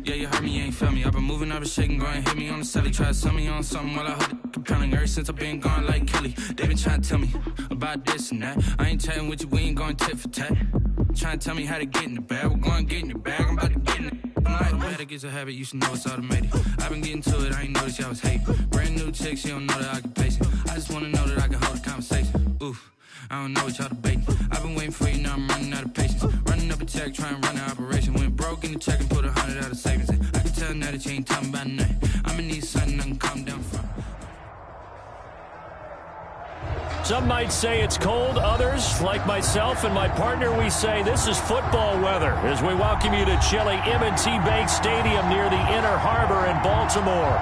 Yeah, you heard me, you ain't feel me. I've been moving, I've been shaking, go and hit me on the celly. Try to sell me on something while I hold it compelling. Ever since I've been gone like Kelly, they been trying to tell me about this and that. I ain't chatting with you, we ain't going tit for tat. Trying to tell me how to get in the bag. We're going to get in your bag, I'm about to get in it. I'm like, the way that gets a habit, you should know it's automated. I've been getting to it, I ain't noticed y'all was hating. Brand new chick, she don't know that I can place it. I just wanna know that I can hold a conversation. Oof, I don't know what y'all debating. I've been waiting for you, now I'm running out of patience. Running up a check, trying to run an operation. Went broke in the check and put 100 out of savings in. I can tell now that you ain't talking about nothing. I'ma need something I can calm down from. Some might say it's cold. Others, like myself and my partner, we say this is football weather as we welcome you to chilly M&T Bank Stadium near the Inner Harbor in Baltimore.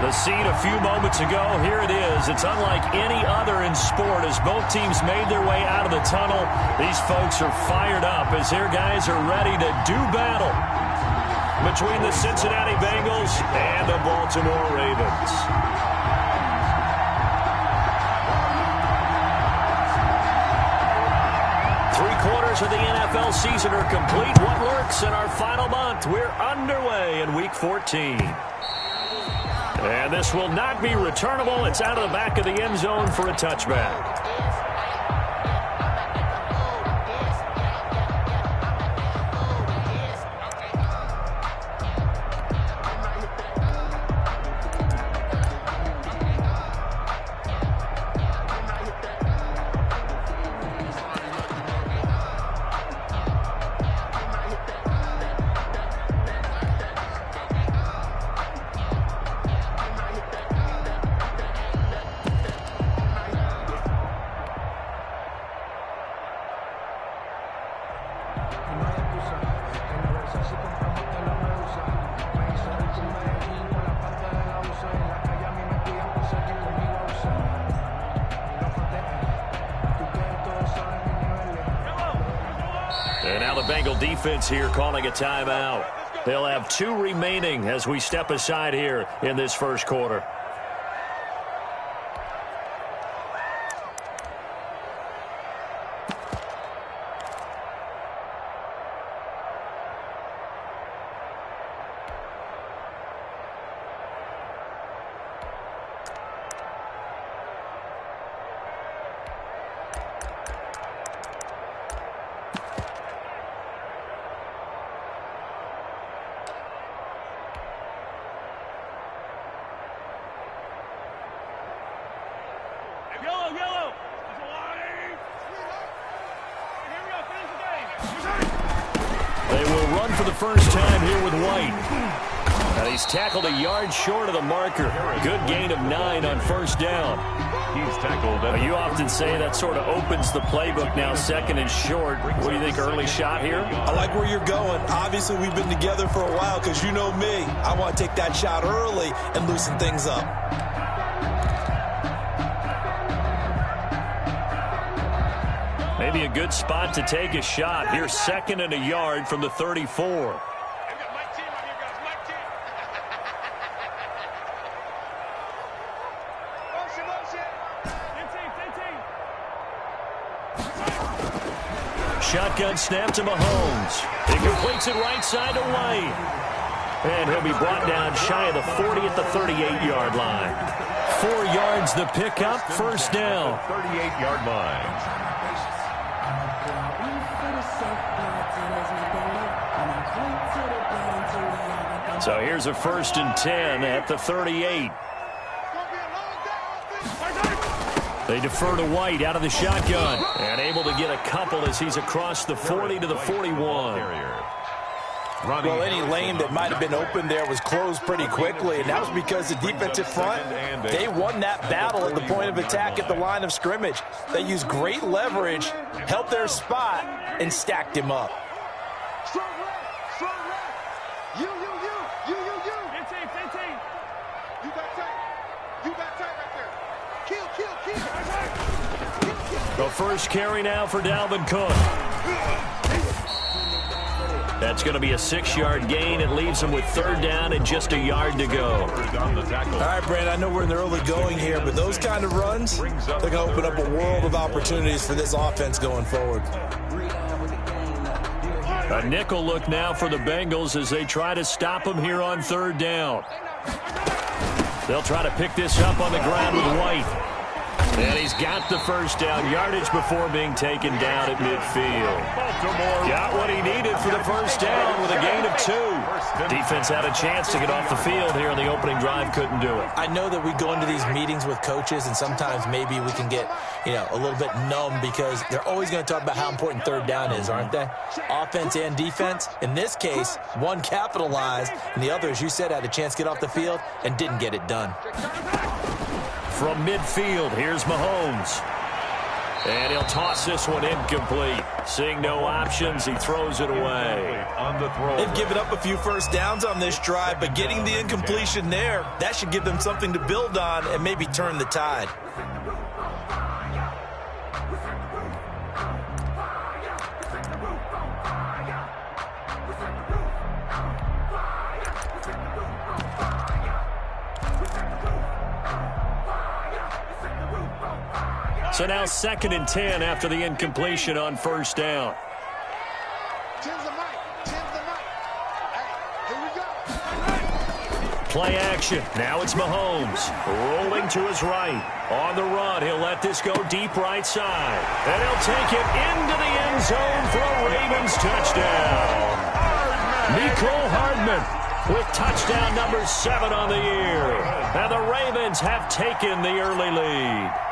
The scene a few moments ago, here it is. It's unlike any other in sport as both teams made their way out of the tunnel. These folks are fired up as their guys are ready to do battle between the Cincinnati Bengals and the Baltimore Ravens. Three-quarters of the NFL season are complete. What lurks in our final month? We're underway in Week 14. And this will not be returnable. It's out of the back of the end zone for a touchback. And now the Bengal defense here calling a timeout. They'll have 2 remaining as we step aside here in this first quarter. They will run for the first time here with White. And he's tackled a yard short of the marker. Good gain of 9 on first down. He's tackled. You often say that sort of opens the playbook now, 2nd and short. What do you think, early shot here? I like where you're going. Obviously, we've been together for a while because you know me. I want to take that shot early and loosen things up. Maybe a good spot to take a shot. Here's 2nd and a yard from the 34. Shotgun snap to Mahomes. He completes it right side to White. And he'll be brought down shy of the 40 at the 38-yard line. 4 yards the pickup, first down. 38-yard line. So here's a 1st and 10 at the 38. They defer to White out of the shotgun. And able to get a couple as he's across the 40 to the 41. Well, any lane that might have been open there was closed pretty quickly, and that was because the defensive front, they won that battle at the point of attack at the line of scrimmage. They used great leverage, held their spot, and stacked him up. The first carry now for Dalvin Cook. That's going to be a 6-yard gain. It leaves him with 3rd down and just a yard to go. All right, Brandon, I know we're in the early going here, but those kind of runs, they're going to open up a world of opportunities for this offense going forward. A nickel look now for the Bengals as they try to stop him here on 3rd down. They'll try to pick this up on the ground with White. And he's got the 1st down, yardage before being taken down at midfield. Got what he needed for the 1st down with a gain of 2. Defense had a chance to get off the field here on the opening drive, couldn't do it. I know that we go into these meetings with coaches, and sometimes maybe we can get, a little bit numb because they're always going to talk about how important 3rd down is, aren't they? Offense and defense. In this case, one capitalized, and the other, as you said, had a chance to get off the field and didn't get it done. From midfield, here's Mahomes. And he'll toss this one incomplete. Seeing no options, he throws it away. They've given up a few 1st downs on this drive, but getting the incompletion there, that should give them something to build on and maybe turn the tide. So now 2nd and 10 after the incompletion on 1st down. Play action. Now it's Mahomes. Rolling to his right. On the run, he'll let this go deep right side. And he'll take it into the end zone for a Ravens touchdown. Mecole Hardman with touchdown number 7 on the year. And the Ravens have taken the early lead.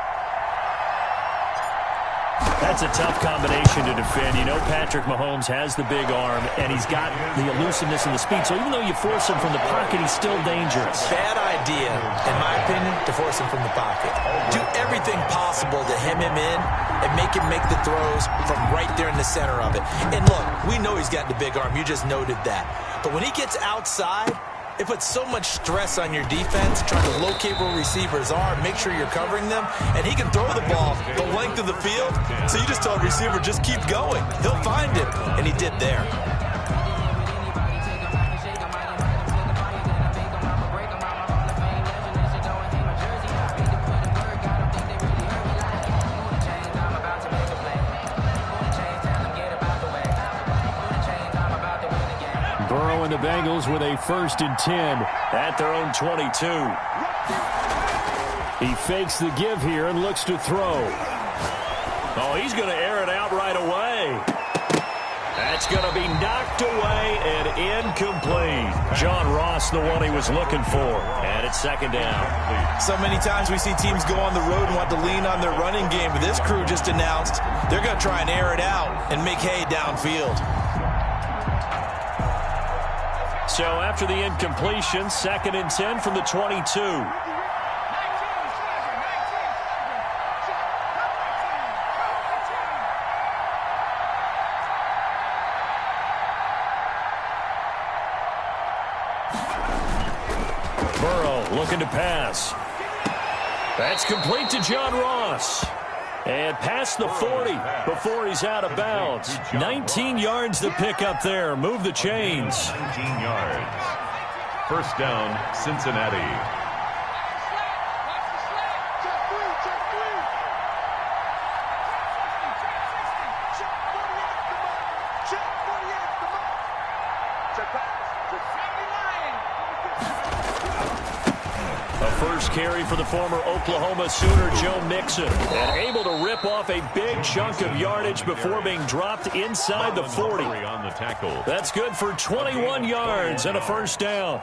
That's a tough combination to defend. Patrick Mahomes has the big arm, and he's got the elusiveness and the speed. So even though you force him from the pocket, he's still dangerous. Bad idea, in my opinion, to force him from the pocket. Do everything possible to hem him in and make him make the throws from right there in the center of it. And look, we know he's got the big arm. You just noted that. But when he gets outside, it puts so much stress on your defense trying to locate where receivers are, make sure you're covering them, and he can throw the ball the length of the field. So you just tell a receiver, just keep going. He'll find it, and he did there. Burrow and the Bengals with a 1st and 10 at their own 22. He fakes the give here and looks to throw. Oh, he's going to air it out right away. That's going to be knocked away and incomplete. John Ross, the one he was looking for. And it's 2nd down. So many times we see teams go on the road and want to lean on their running game, but this crew just announced they're going to try and air it out and make hay downfield. So after the incompletion, 2nd and 10 from the 22. Burrow looking to pass. That's complete to John Ross. And past the 40 before he's out of bounds. 19 yards to pick up there. Move the chains. 19 yards. 1st down, Cincinnati. Carry for the former Oklahoma Sooner, Joe Mixon. And able to rip off a big chunk of yardage before being dropped inside the 40. That's good for 21 yards and a 1st down.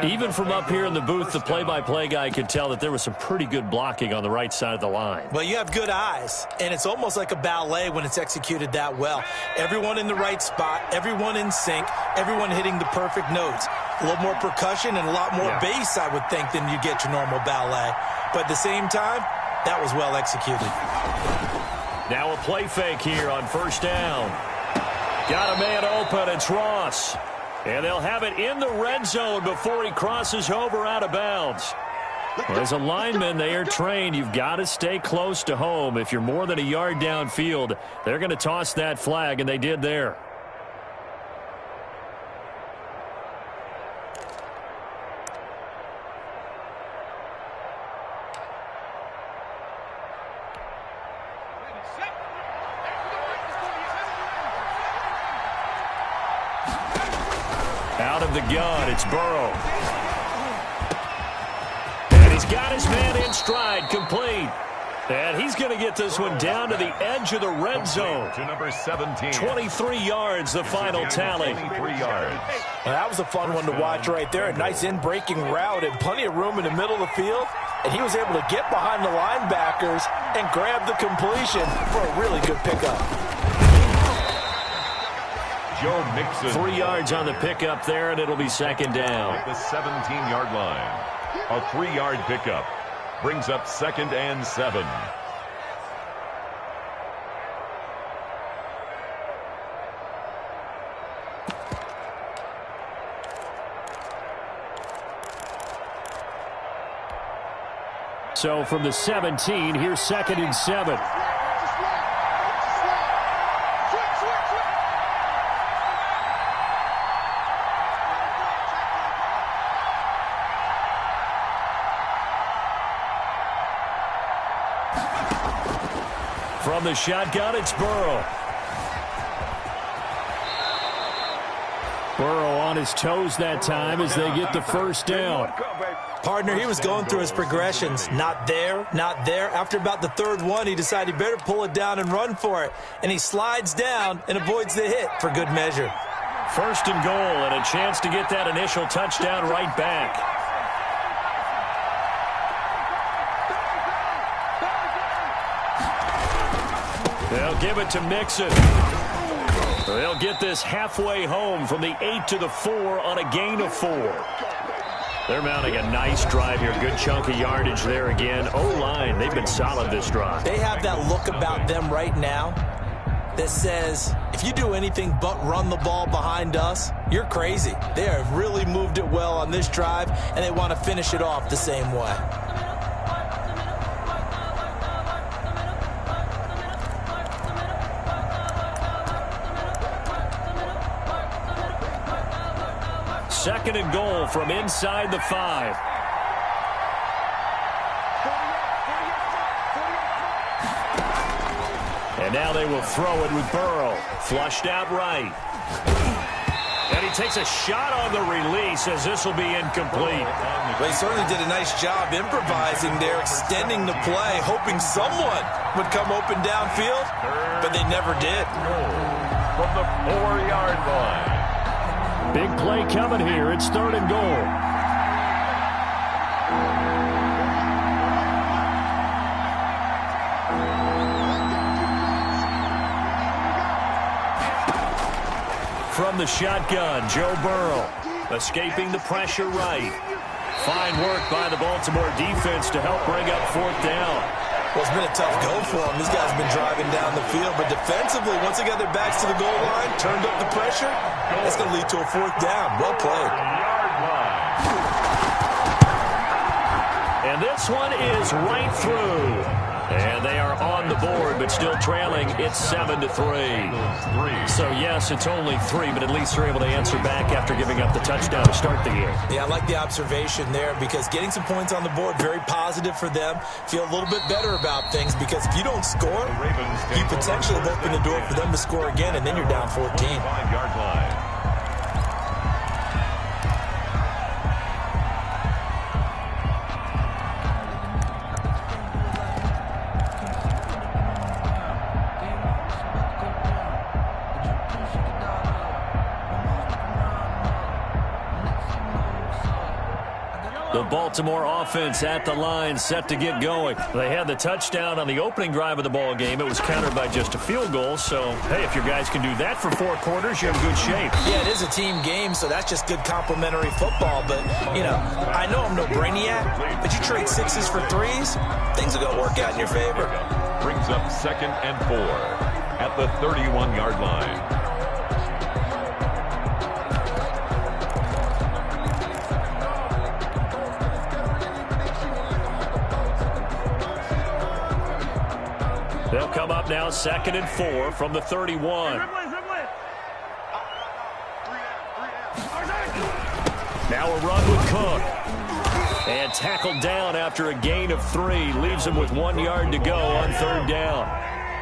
Even from up here in the booth, the play-by-play guy could tell that there was some pretty good blocking on the right side of the line. Well, you have good eyes, and it's almost like a ballet when it's executed that well. Everyone in the right spot, everyone in sync, everyone hitting the perfect notes. A little more percussion and a lot more bass, I would think, than you get your normal ballet. But at the same time, that was well executed. Now a play fake here on 1st down. Got a man open, it's Ross. And they'll have it in the red zone before he crosses over out of bounds. Well, as a lineman, they are trained. You've got to stay close to home. If you're more than a yard downfield, they're going to toss that flag, and they did there. Out of the gun, it's Burrow. And he's got his man in stride, complete. And he's going to get this one down to the edge of the red zone. To number 17. 23 yards, the final tally. 23 yards. Well, that was a fun one to watch right there. A nice in-breaking route and plenty of room in the middle of the field. And he was able to get behind the linebackers and grab the completion for a really good pickup. Joe Mixon. 3 yards on the pickup there, and it'll be second down. At the 17-yard line. A 3-yard pickup. Brings up 2nd and 7. So from the 17, here's 2nd and 7. From the shotgun, it's Burrow. Burrow on his toes that time as they get the first down. Partner, he was going through his progressions. Not there, not there. After about the third one, he decided he better pull it down and run for it. And he slides down and avoids the hit for good measure. First and goal, and a chance to get that initial touchdown right back. They'll give it to Mixon. They'll get this halfway home from the 8 to the 4 on a gain of 4. They're mounting a nice drive here. Good chunk of yardage there again. O-line, they've been solid this drive. They have that look about them right now that says, if you do anything but run the ball behind us, you're crazy. They have really moved it well on this drive, and they want to finish it off the same way. Second and goal from inside the 5. And now they will throw it with Burrow. Flushed out right. And he takes a shot on the release as this will be incomplete. They certainly did a nice job improvising there, extending the play, hoping someone would come open downfield, but they never did. From the 4-yard line. Big play coming here. It's third and goal. From the shotgun, Joe Burrow escaping the pressure right. Fine work by the Baltimore defense to help bring up fourth down. Well, it's been a tough go for them. These guys have been driving down the field, but defensively, once they got their backs to the goal line, turned up the pressure, that's going to lead to a fourth down. Well played. And this one is right through. And they are on the board, but still trailing. It's 7-3. So, yes, it's only 3, but at least they're able to answer back after giving up the touchdown to start the game. Yeah, I like the observation there because getting some points on the board, very positive for them. Feel a little bit better about things because if you don't score, you potentially have opened the door for them to score again, and then you're down 14. 5-yard line. The Baltimore offense at the line, set to get going. They had the touchdown on the opening drive of the ball game. It was countered by just a field goal. So, hey, if your guys can do that for 4 quarters, you're in good shape. Yeah, it is a team game, so that's just good complimentary football. But, you know, I know I'm no brainiac, but you trade 6s for 3s, things are going to work out in your favor. Brings up 2nd and 4 at the 31-yard line. They'll come up now 2nd and 4 from the 31. Now a run with Cook. And tackled down after a gain of 3. Leaves him with 1 yard to go on third down.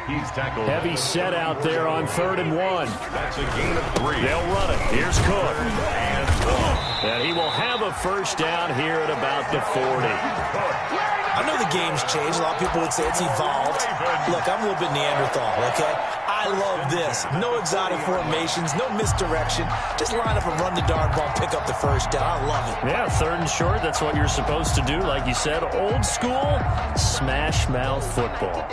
He's tackled. Heavy set out there on 3rd and 1. That's a gain of 3. They'll run it. Here's Cook. And And he will have a first down here at about the 40. I know the game's changed. A lot of people would say it's evolved. Look, I'm a little bit Neanderthal, okay? I love this. No exotic formations, no misdirection. Just line up and run the darn ball, pick up the first down. I love it. Yeah, 3rd and short, that's what you're supposed to do. Like you said, old school, smash mouth football.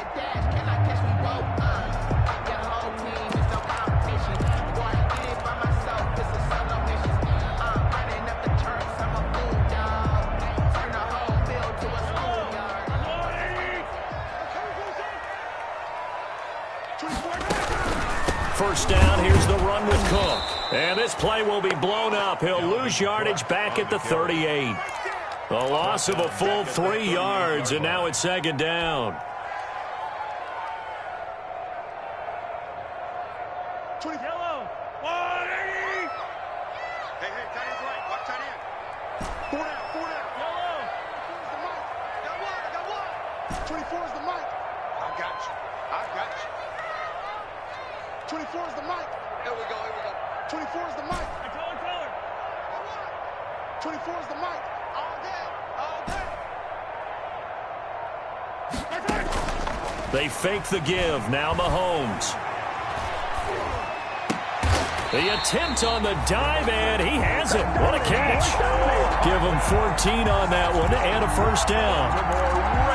First down, here's the run with Cook. And this play will be blown up. He'll lose yardage back at the 38. A loss of a full 3 yards, and now it's 2nd down. Yellow. 180. Hey, tight end's right. Watch tight end. 4 down. Yellow. 24 is the mic. I got you. 24 is the mic. Here we go. 24 is the mic. Color. 24 is the mic. All day. They fake the give. Now Mahomes. The attempt on the dive, and he has it. What a catch. Give him 14 on that one and a first down.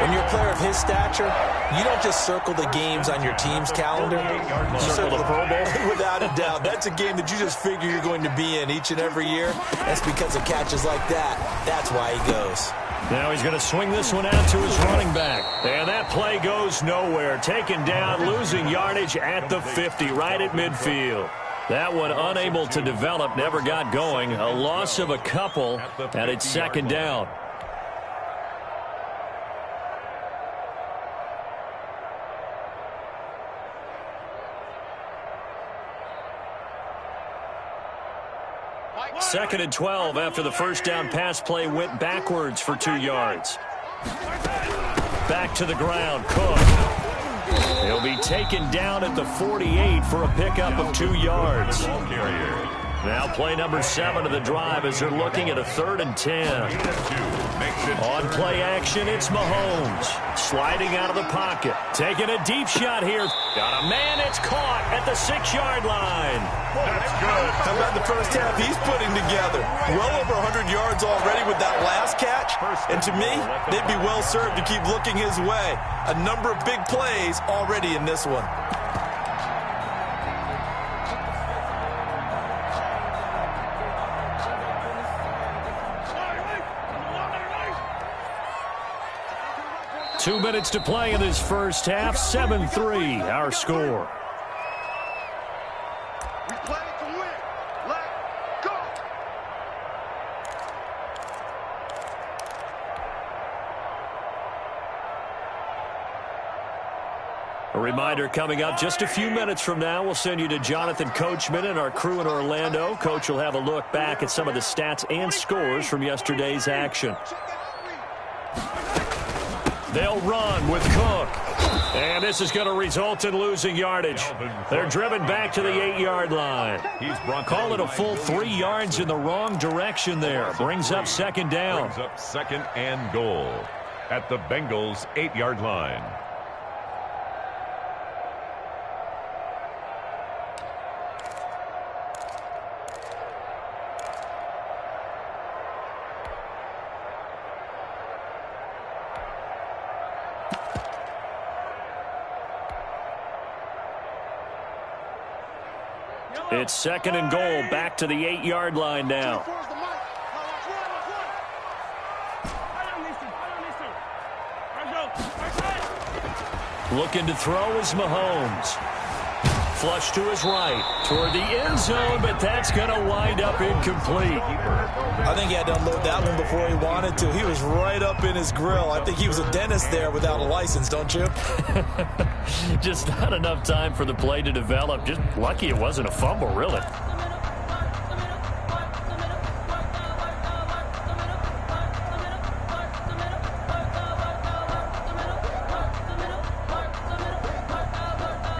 When you're a player of his stature, you don't just circle the games on your team's calendar. You circle the Pro Bowl. Without a doubt. That's a game that you just figure you're going to be in each and every year. That's because of catches like that. That's why he goes. Now he's going to swing this one out to his running back. And that play goes nowhere. Taken down, losing yardage at the 50, right at midfield. That one unable to develop, never got going. A loss of a couple, and it's 2nd down. Second and 12 after the first down pass play went backwards for 2 yards. Back to the ground, Cook. He'll be taken down at the 48 for a pickup of 2 yards. Now play number 7 of the drive as they're looking at a 3rd and 10. On play action, it's Mahomes. Sliding out of the pocket. Taking a deep shot here. Got a man, it's caught at the 6-yard line. That's good. How about the first half he's putting together? Well over 100 yards already with that last catch. And to me, they'd be well served to keep looking his way. A number of big plays already in this one. Two minutes to play in this first half. 7-3, our score. We play to win. Let's go. A reminder coming up just a few minutes from now, we'll send you to Jonathan Coachman and our crew in Orlando. Coach will have a look back at some of the stats and scores from yesterday's action. They'll run with Cook. And this is going to result in losing yardage. They're driven back to the 8-yard line. Call it a full 3 yards in the wrong direction there. Brings up 2nd down. Brings up 2nd and goal at the Bengals' 8-yard line. It's 2nd and goal, back to the 8-yard line now. Looking to throw is Mahomes. Flush to his right, toward the end zone, but that's going to wind up incomplete. I think he had to unload that one before he wanted to. He was right up in his grill. I think he was a dentist there without a license, don't you? Just not enough time for the play to develop. Just lucky it wasn't a fumble, really.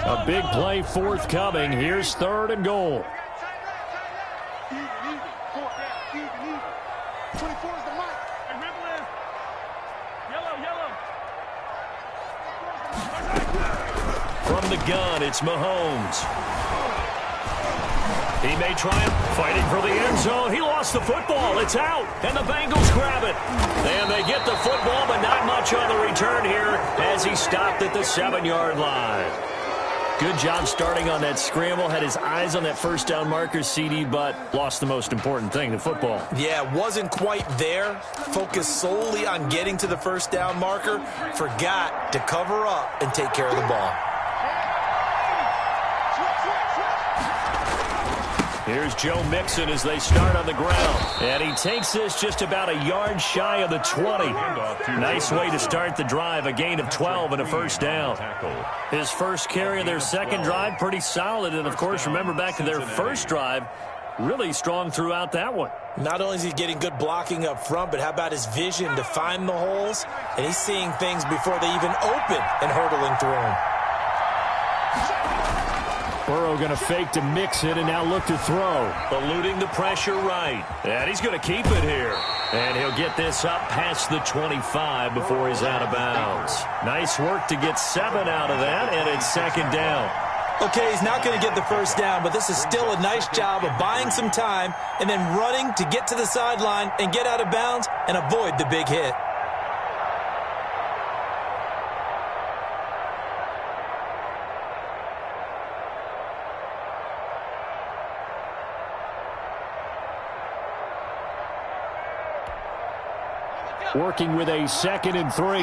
A big play forthcoming. Here's 3rd and goal. Fourth down, even. 24 is the mic. Hey, Ripple is. Yellow. From the gun, it's Mahomes. He may try it, fighting for the end zone. He lost the football. It's out, and the Bengals grab it. And they get the football, but not much on the return here as he stopped at the 7-yard line. Good job starting on that scramble. Had his eyes on that first down marker, CD, but lost the most important thing, the football. Yeah, wasn't quite there. Focused solely on getting to the first down marker. Forgot to cover up and take care of the ball. Here's Joe Mixon as they start on the ground. And he takes this just about a yard shy of the 20. Nice way to start the drive, a gain of 12 and a first down. His first carry of their second drive, pretty solid. And, of course, remember back to their first drive, really strong throughout that one. Not only is he getting good blocking up front, but how about his vision to find the holes? And he's seeing things before they even open and hurdling through them. Burrow going to fake to mix it and now look to throw. Eluding the pressure right. And he's going to keep it here. And he'll get this up past the 25 before he's out of bounds. Nice work to get 7 out of that, and it's second down. Okay, he's not going to get the first down, but this is still a nice job of buying some time and then running to get to the sideline and get out of bounds and avoid the big hit. Working with a 2nd and 3.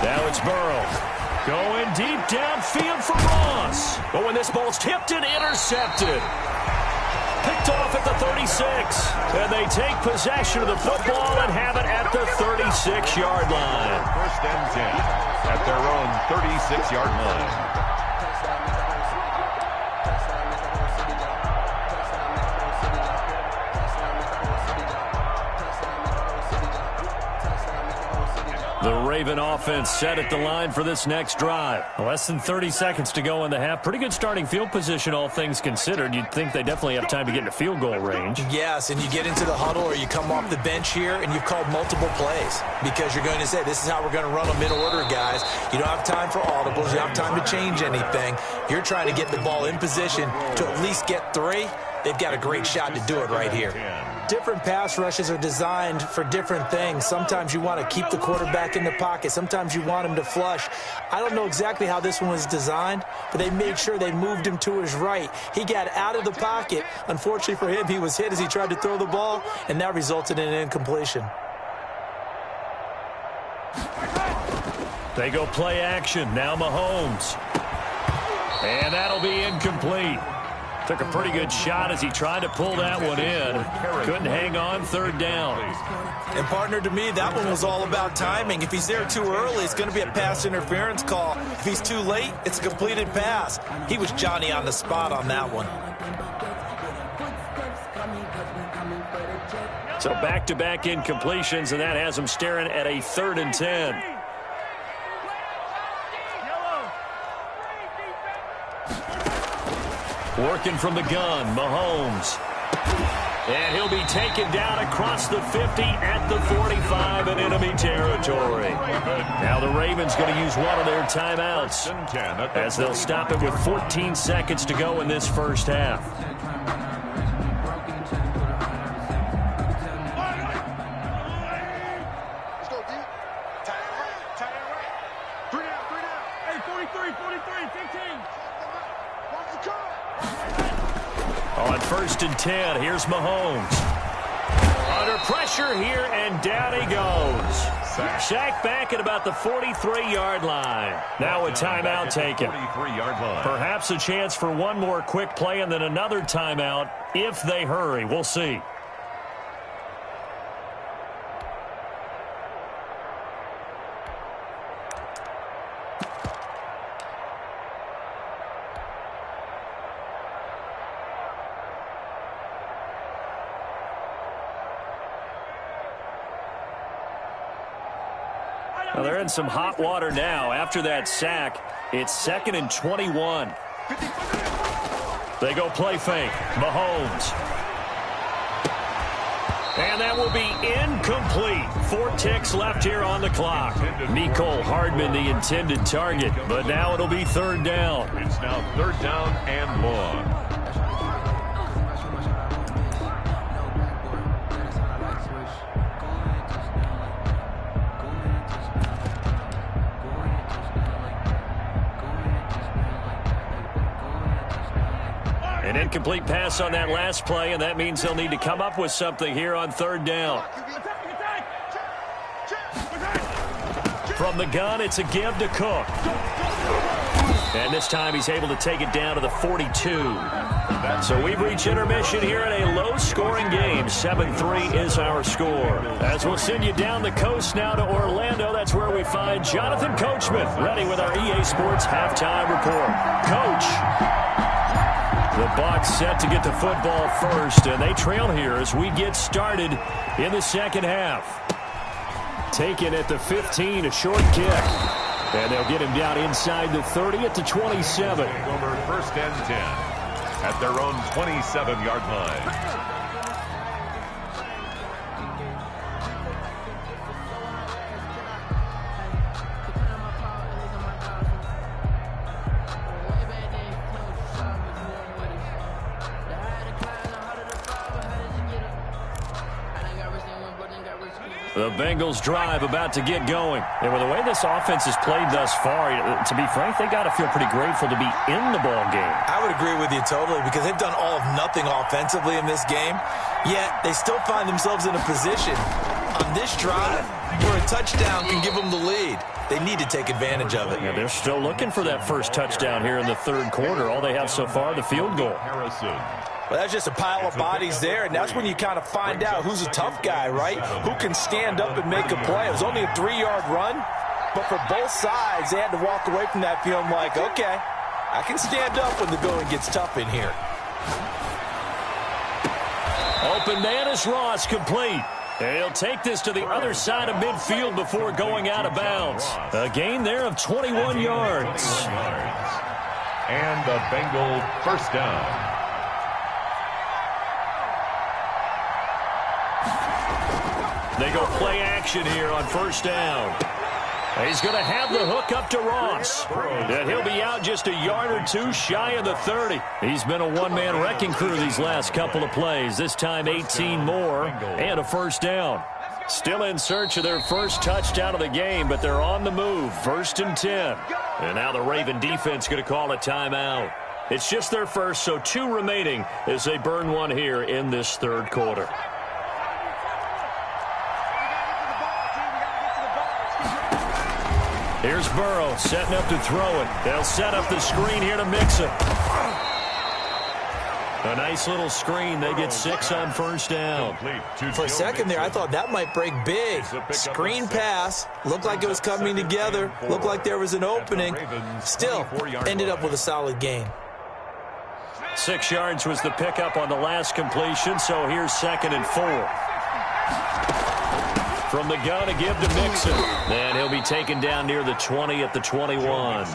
Now it's Burrow. Going deep downfield for Ross. But when this ball's tipped and intercepted. Picked off at the 36. And they take possession of the football and have it at the 36-yard line. First and 10 at their own 36-yard line. The Raven offense set at the line for this next drive. Less than 30 seconds to go in the half. Pretty good starting field position, all things considered. You'd think they definitely have time to get into field goal range. Yes, and you get into the huddle or you come off the bench here and you've called multiple plays because you're going to say, this is how we're going to run them in order, guys. You don't have time for audibles. You don't have time to change anything. You're trying to get the ball in position to at least get 3. They've got a great shot to do it right here. Different pass rushes are designed for different things. Sometimes you want to keep the quarterback in the pocket. Sometimes you want him to flush. I don't know exactly how this one was designed, but they made sure they moved him to his right. He got out of the pocket. Unfortunately for him, he was hit as he tried to throw the ball, and that resulted in an incompletion. They go play action. Now Mahomes. And that'll be incomplete. Took a pretty good shot as he tried to pull that one in. Couldn't hang on, third down. And partner, to me, that one was all about timing. If he's there too early, it's going to be a pass interference call. If he's too late, it's a completed pass. He was Johnny on the spot on that one. So back-to-back incompletions, and that has him staring at a 3rd and 10. Working from the gun, Mahomes. And he'll be taken down across the 50 at the 45 in enemy territory. Now the Ravens going to use one of their timeouts as they'll stop it with 14 seconds to go in this first half. Let's go, D. Tight end right. 3 down. Hey, 43, 15. Watch the cut. On 1st and 10, here's Mahomes. Under pressure here, and down he goes. Sacked back at about the 43-yard line. Now a timeout taken. 43-yard line. Perhaps a chance for one more quick play and then another timeout if they hurry. We'll see. Well, they're in some hot water now. After that sack, it's 2nd and 21. They go play fake. Mahomes. And that will be incomplete. 4 ticks left here on the clock. Mecole Hardman, the intended target. But now it'll be 3rd down. It's now 3rd down and long. An incomplete pass on that last play, and that means they'll need to come up with something here on 3rd down. From the gun, it's a give to Cook. And this time he's able to take it down to the 42. So we've reached intermission here in a low-scoring game. 7-3 is our score. As we'll send you down the coast now to Orlando, that's where we find Jonathan Coachman, ready with our EA Sports halftime report. Coach. The Bucs set to get the football first, and they trail here as we get started in the second half. Taken at the 15, a short kick. And they'll get him down inside the 30 at the 27. Over 1st and 10 at their own 27-yard line. The Bengals drive about to get going. And with the way this offense has played thus far, to be frank, they got to feel pretty grateful to be in the ball game. I would agree with you totally because they've done all of nothing offensively in this game, yet they still find themselves in a position on this drive where a touchdown can give them the lead. They need to take advantage of it. Yeah, they're still looking for that first touchdown here in the 3rd quarter. All they have so far, the field goal. Harrison. Well, that's just a pile of bodies there, and that's when you kind of find out who's a tough guy, right? Who can stand up and make a play. It was only a 3-yard run, but for both sides, they had to walk away from that feeling like, okay, I can stand up when the going gets tough in here. Open man is Ross, complete. And he'll take this to the other side of midfield before going out of bounds. A gain there of 21 yards. And the Bengal 1st down. They go play action here on 1st down. He's going to have the hook up to Ross. And he'll be out just a yard or 2 shy of the 30. He's been a one-man wrecking crew these last couple of plays. This time 18 more and a 1st down. Still in search of their first touchdown of the game, but they're on the move. 1st and 10. And now the Raven defense going to call a timeout. It's just their first, so 2 remaining as they burn one here in this 3rd quarter. Here's Burrow setting up to throw it. They'll set up the screen here to Mixon. A nice little screen. They get 6 on 1st down. For a second there, I thought that might break big. Screen pass. Looked like it was coming together. Looked like there was an opening. Still, ended up with a solid gain. 6 yards was the pickup on the last completion, so here's 2nd and 4. From the gun to give to Mixon. And he'll be taken down near the 20 at the 21.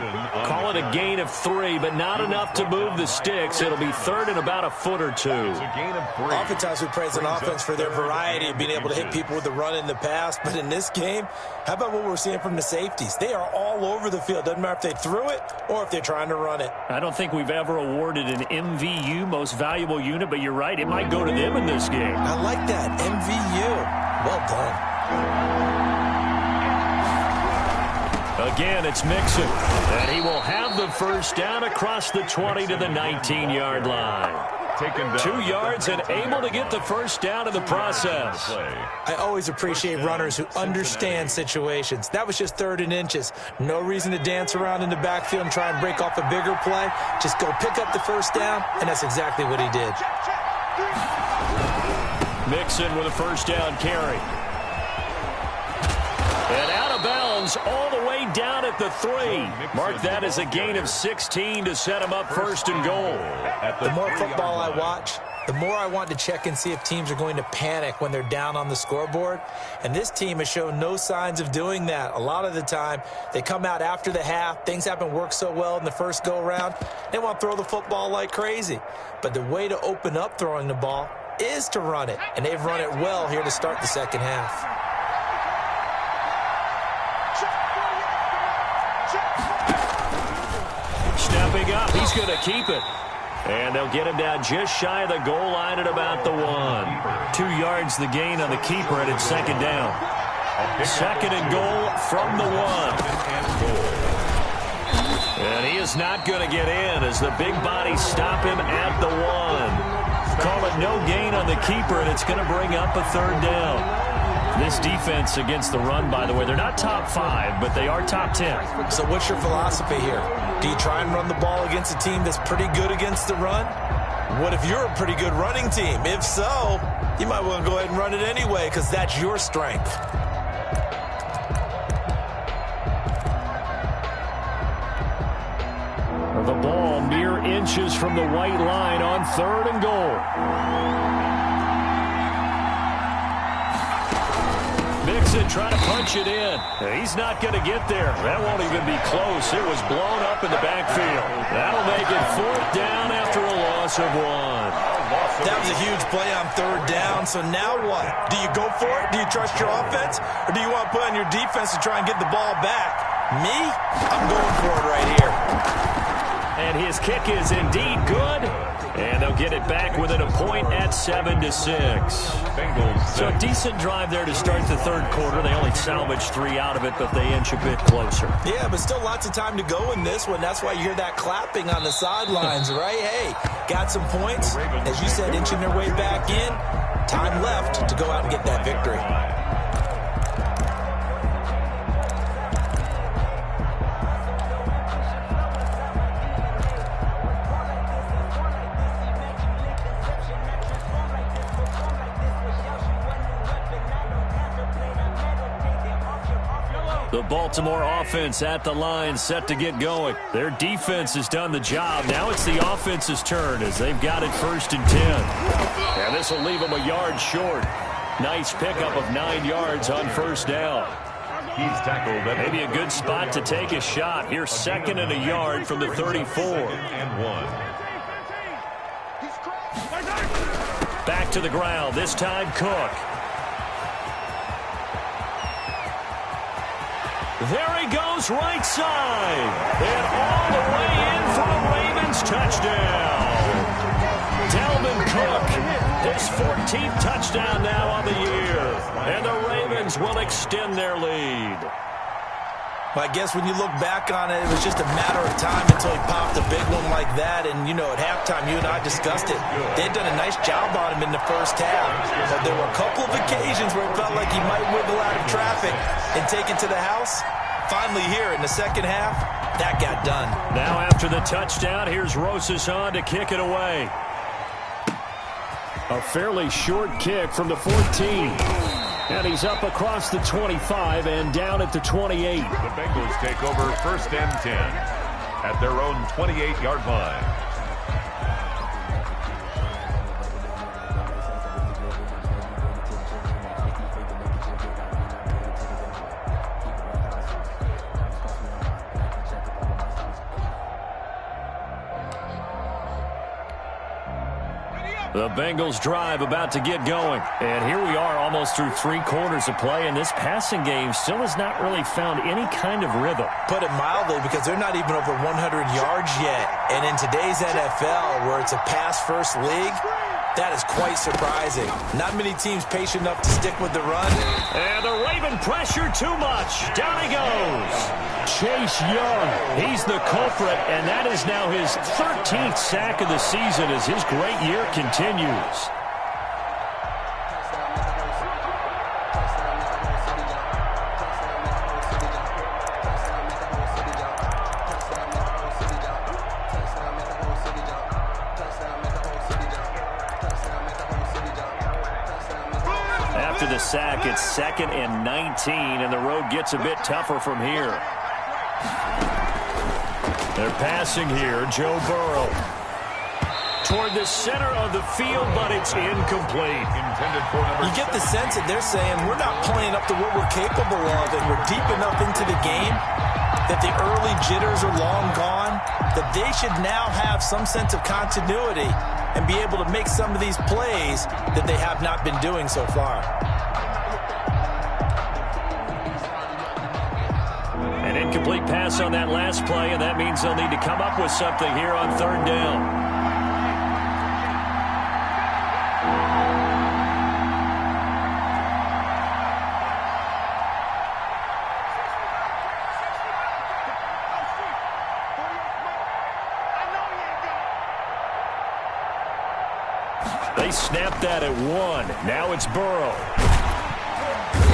Call it a gain of 3, but not enough to move the sticks. It'll be 3rd and about a foot or 2. Oftentimes we praise an offense for their variety of being able to hit people with the run in the pass. But in this game, how about what we're seeing from the safeties? They are all over the field. Doesn't matter if they threw it or if they're trying to run it. I don't think we've ever awarded an MVU, most valuable unit, but you're right. It might go to them in this game. I like that. MVU. Well done. Again, it's Mixon, and he will have the 1st down across the 20 to the 19-yard line. 2 yards and able to get the 1st down in the process. I always appreciate runners who understand situations. That was just 3rd and inches. No reason to dance around in the backfield and try and break off a bigger play. Just go pick up the 1st down, and that's exactly what he did. Mixon with a 1st down carry. And out of bounds all the way down at the 3. Mark that as a gain of 16 to set him up 1st and goal. The more football I watch, the more I want to check and see if teams are going to panic when they're down on the scoreboard. And this team has shown no signs of doing that. A lot of the time, they come out after the half. Things haven't worked so well in the first go-around. They want to throw the football like crazy. But the way to open up throwing the ball is to run it. And they've run it well here to start the second half. Stepping up, he's going to keep it. And they'll get him down just shy of the goal line at about the 1. 2 yards the gain on the keeper, and it's second down. Second and goal from the 1. And he is not going to get in as the big bodies stop him at the 1. Call it no gain on the keeper, and it's going to bring up a third down. This defense against the run, by the way, they're not top 5, but they are top 10. So what's your philosophy here? Do you try and run the ball against a team that's pretty good against the run? What if you're a pretty good running team? If so, you might want to go ahead and run it anyway because that's your strength. The ball mere inches from the white line on third and goal. Mixon trying to punch it in. He's not going to get there. That won't even be close. It was blown up in the backfield. That'll make it fourth down after a loss of 1. That was a huge play on third down. So now what? Do you go for it? Do you trust your offense? Or do you want to put on your defense to try and get the ball back? Me? I'm going for it right here. And his kick is indeed good. And they'll get it back within a point at 7-6. So a decent drive there to start the third quarter. They only salvaged 3 out of it, but they inch a bit closer. Yeah, but still lots of time to go in this one. That's why you hear that clapping on the sidelines, right? Hey, got some points. As you said, inching their way back in. Time left to go out and get that victory. The Baltimore offense at the line, set to get going. Their defense has done the job. Now it's the offense's turn as they've got it 1st and 10. And this will leave them a yard short. Nice pickup of 9 yards on first down. He's tackled. Maybe a good spot to take a shot. Here, 2nd and a yard from the 34. And 1. Back to the ground, this time Cook. There he goes, right side. And all the way in for a Ravens touchdown. Dalvin Cook, his 14th touchdown now on the year. And the Ravens will extend their lead. Well, I guess when you look back on it, it was just a matter of time until he popped a big one like that. And, you know, at halftime, you and I discussed it. They'd done a nice job on him in the first half. But there were a couple of occasions where it felt like he might wiggle out of traffic and take it to the house. Finally here in the second half, that got done. Now after the touchdown, here's Rosas to kick it away. A fairly short kick from the 14. And he's up across the 25 and down at the 28. The Bengals take over 1st and 10 at their own 28-yard line. The Bengals drive about to get going. And here we are almost through 3 quarters of play, and this passing game still has not really found any kind of rhythm. Put it mildly, because they're not even over 100 yards yet. And in today's NFL, where it's a pass-first league, that is quite surprising. Not many teams patient enough to stick with the run. And the Raven pressure too much. Down he goes. Chase Young, he's the culprit, and that is now his 13th sack of the season as his great year continues. After the sack, it's 2nd and 19, and the road gets a bit tougher from here. They're passing here. Joe Burrow toward the the center of the field, but it's incomplete. You get the sense that they're saying we're not playing up to what we're capable of, and we're deep enough into the game that the early jitters are long gone, that they should now have some sense of continuity and be able to make some of these plays that they have not been doing so far. An incomplete pass on that last play, and that means they'll need to come up with something here on third down. They snapped that at 1. Now it's Burrow.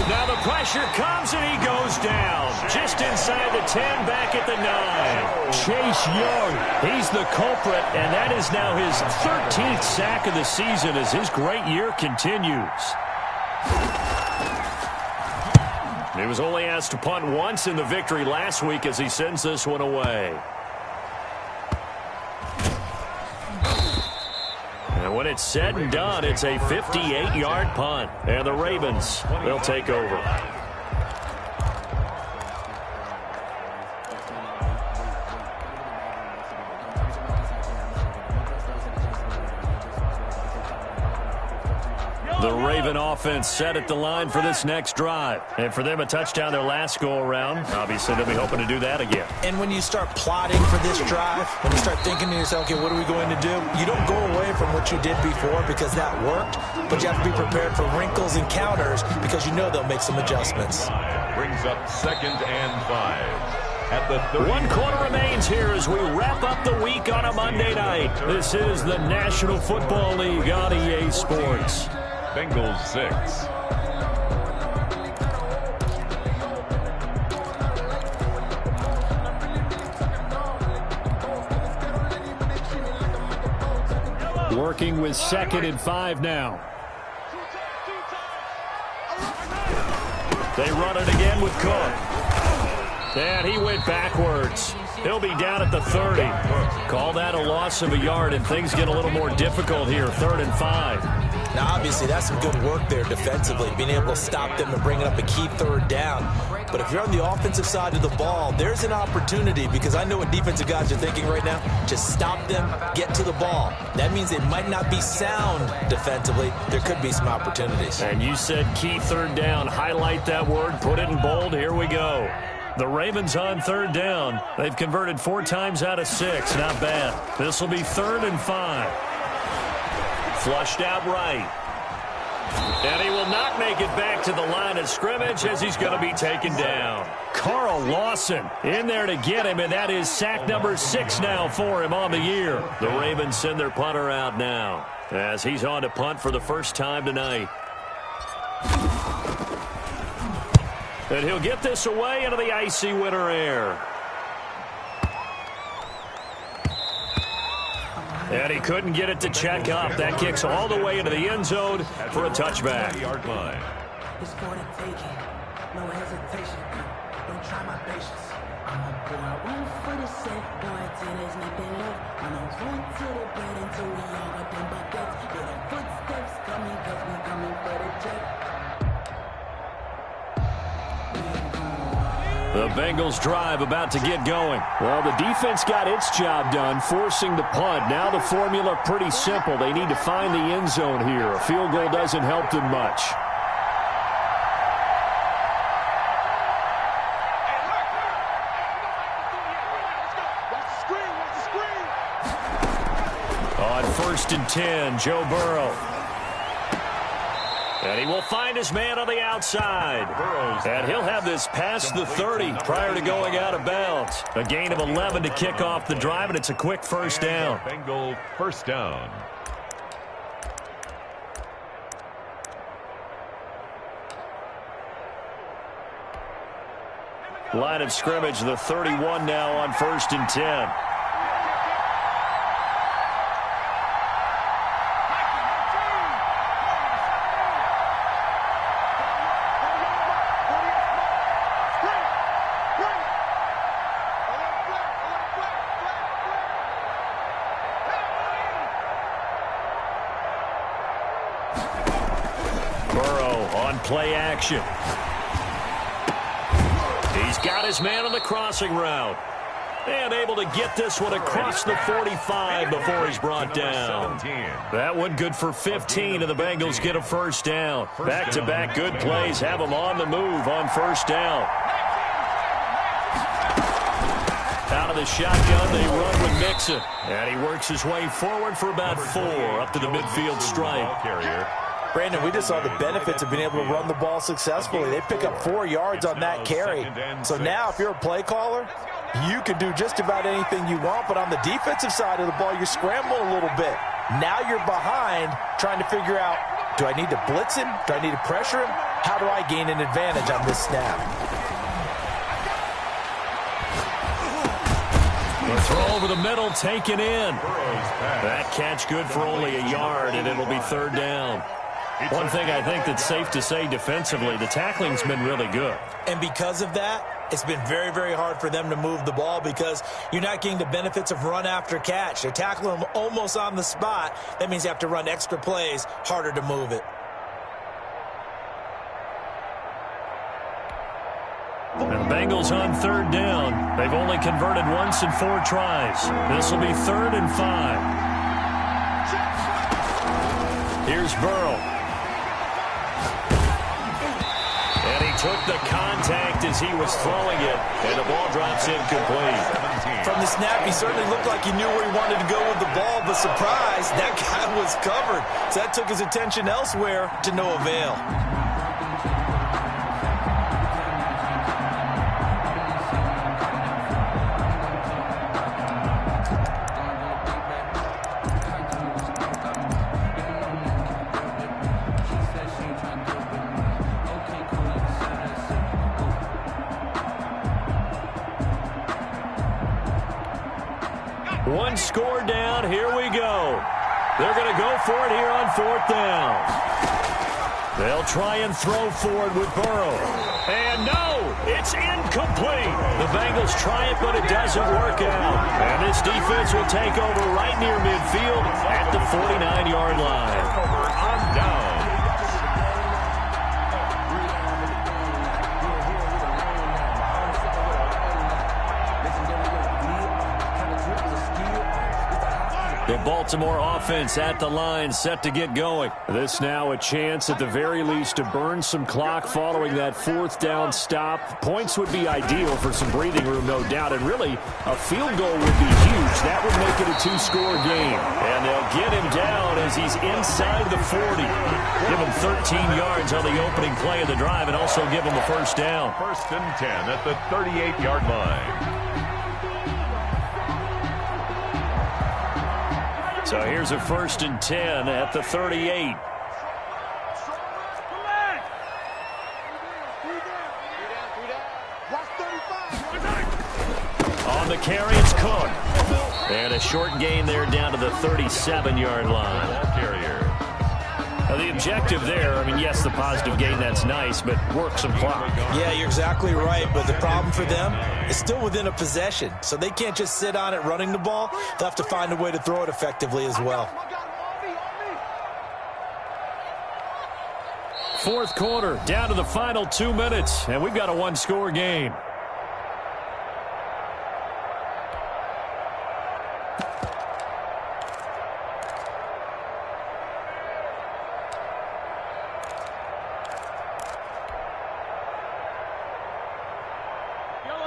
Now the pressure comes and he goes down. Just inside the 10, back at the 9. Chase Young, he's the culprit, and that is now his 13th sack of the season as his great year continues. He was only asked to punt once in the victory last week as he sends this one away. And when it's said and done, it's a 58-yard punt. And the Ravens, they'll take over. The Raven offense set at the line for this next drive. And for them, a touchdown their last go-around. Obviously, they'll be hoping to do that again. And when you start plotting for this drive, when you start thinking to yourself, okay, what are we going to do? You don't go away from what you did before because that worked, but you have to be prepared for wrinkles and counters because you know they'll make some adjustments. Brings up 2nd and 5. At the 30. 1 quarter remains here as we wrap up the week on a Monday night. This is the National Football League on EA Sports. Bengals 6. Working with 2nd and 5 now. They run it again with Cook. And he went backwards. He'll be down at the 30. Call that a loss of a yard, and things get a little more difficult here. 3rd and 5. Now, obviously, that's some good work there defensively, being able to stop them and bringing up a key 3rd down. But if you're on the offensive side of the ball, there's an opportunity, because I know what defensive guys are thinking right now, to stop them, get to the ball. That means it might not be sound defensively. There could be some opportunities. And you said key 3rd down. Highlight that word, put it in bold. Here we go. The Ravens on 3rd down. They've converted 4 times out of 6. Not bad. This will be 3rd and 5. Flushed out right. And he will not make it back to the line of scrimmage as he's going to be taken down. Carl Lawson in there to get him, and that is sack number 6 now for him on the year. The Ravens send their punter out now as he's on to punt for the first time tonight. And he'll get this away into the icy winter air. And he couldn't get it to check up. That kicks all the way into the end zone for a touchback. Yard line. It's for the taking. No hesitation. Don't try my patience. I'm a boy, one for the set, boy, till there's nothing left. I'm on one to the bed until we all got them buckets. Yeah, the footsteps coming, cause we coming for the jet. The Bengals drive about to get going. Well, the defense got its job done, forcing the punt. Now the formula pretty simple. They need to find the end zone here. A field goal doesn't help them much. On 1st and 10, Joe Burrow. And he will find his man on the outside. And he'll have this past the 30 prior to going out of bounds. A gain of 11 to kick off the drive, and it's a quick first down. Bengal first down. Line of scrimmage, the 31 now on 1st and 10. On play action. He's got his man on the crossing route. And able to get this one across the 45 before he's brought down. That one good for 15, and the Bengals get a first down. Back-to-back good plays have them on the move on first down. Out of the shotgun, they run with Mixon. And he works his way forward for about 4 up to the midfield stripe. Brandon, we just saw the benefits of being able to run the ball successfully. They pick up 4 yards on that carry. So now if you're a play caller, you can do just about anything you want, but on the defensive side of the ball, you're scrambling a little bit. Now you're behind trying to figure out, do I need to blitz him? Do I need to pressure him? How do I gain an advantage on this snap? The throw over the middle, taken in. That catch good for only a yard, and it'll be third down. One thing I think that's safe to say defensively, the tackling's been really good. And because of that, it's been very, very hard for them to move the ball because you're not getting the benefits of run after catch. They're tackling them almost on the spot. That means you have to run extra plays, harder to move it. And the Bengals on third down. They've only converted once in 4 tries. This will be 3rd and 5. Here's Burrow. And he took the contact as he was throwing it, and the ball drops incomplete. From the snap, he certainly looked like he knew where he wanted to go with the ball, but surprise, that guy was covered. So that took his attention elsewhere to no avail. One score down. Here we go. They're going to go for it here on 4th down. They'll try and throw forward with Burrow. And no, it's incomplete. The Bengals try it, but it doesn't work out. And this defense will take over right near midfield at the 49-yard line. On down. The Baltimore offense at the line, set to get going. This now a chance at the very least to burn some clock following that 4th down stop. Points would be ideal for some breathing room, no doubt. And really, a field goal would be huge. That would make it a 2-score game. And they'll get him down as he's inside the 40. Give him 13 yards on the opening play of the drive and also give him a first down. 1st and 10 at the 38-yard line. So here's a 1st and 10 at the 38. On the carry, it's Cook. And a short gain there down to the 37-yard line. Now the objective there, I mean, yes, the positive gain, that's nice, but work some clock. Yeah, you're exactly right, but the problem for them is still within a possession, so they can't just sit on it running the ball. They'll have to find a way to throw it effectively as well. 4th quarter, down to the final 2 minutes, and we've got a 1-score game.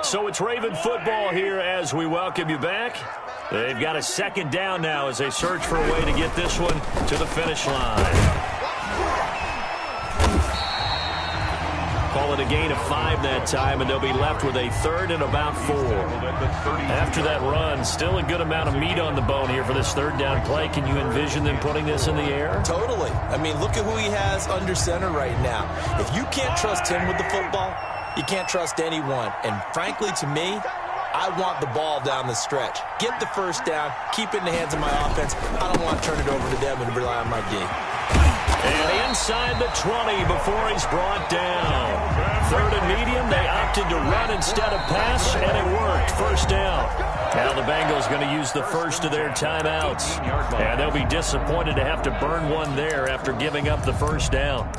So it's Raven football here as we welcome you back. They've got a 2nd down now as they search for a way to get this one to the finish line. Call it a gain of 5 that time, and they'll be left with a 3rd and about 4. After that run, still a good amount of meat on the bone here for this 3rd down play. Can you envision them putting this in the air? Totally. I mean, look at who he has under center right now. If you can't trust him with the football, you can't trust anyone. And frankly, to me, I want the ball down the stretch. Get the first down, keep it in the hands of my offense. I don't want to turn it over to them and rely on my D. And inside the 20 before he's brought down. 3rd and medium, they opted to run instead of pass, and it worked. First down. Now the Bengals going to use the first of their timeouts. And they'll be disappointed to have to burn one there after giving up the first down.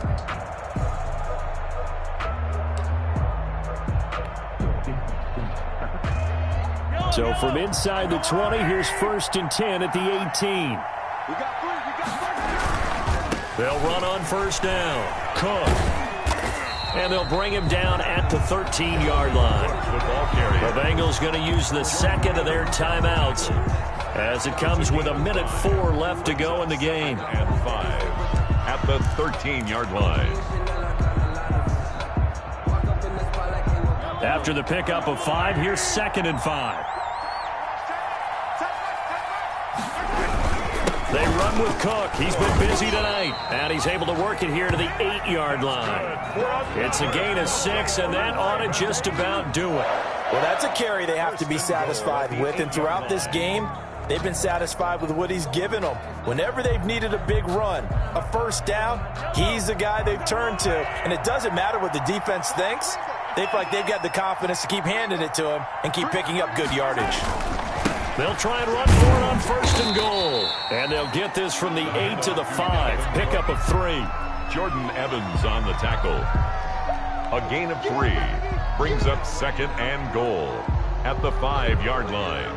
So from inside the 20, here's 1st and 10 at the 18. They'll run on 1st down. Cook. And they'll bring him down at the 13-yard line. The Bengals going to use the second of their timeouts as it comes with 1:04 left to go in the game. And 5 at the 13-yard line. After the pickup of 5, here's 2nd and 5. They run with Cook. He's been busy tonight. And he's able to work it here to the 8-yard line. It's a gain of 6, and that ought to just about do it. Well, that's a carry they have to be satisfied with. And throughout this game, they've been satisfied with what he's given them. Whenever they've needed a big run, a 1st down, he's the guy they've turned to. And it doesn't matter what the defense thinks. They feel like they've got the confidence to keep handing it to him and keep picking up good yardage. They'll try and run for it on 1st and goal. And they'll get this from the 8 to the 5. Pickup of 3. Jordan Evans on the tackle. A gain of 3 brings up 2nd and goal at the 5-yard line.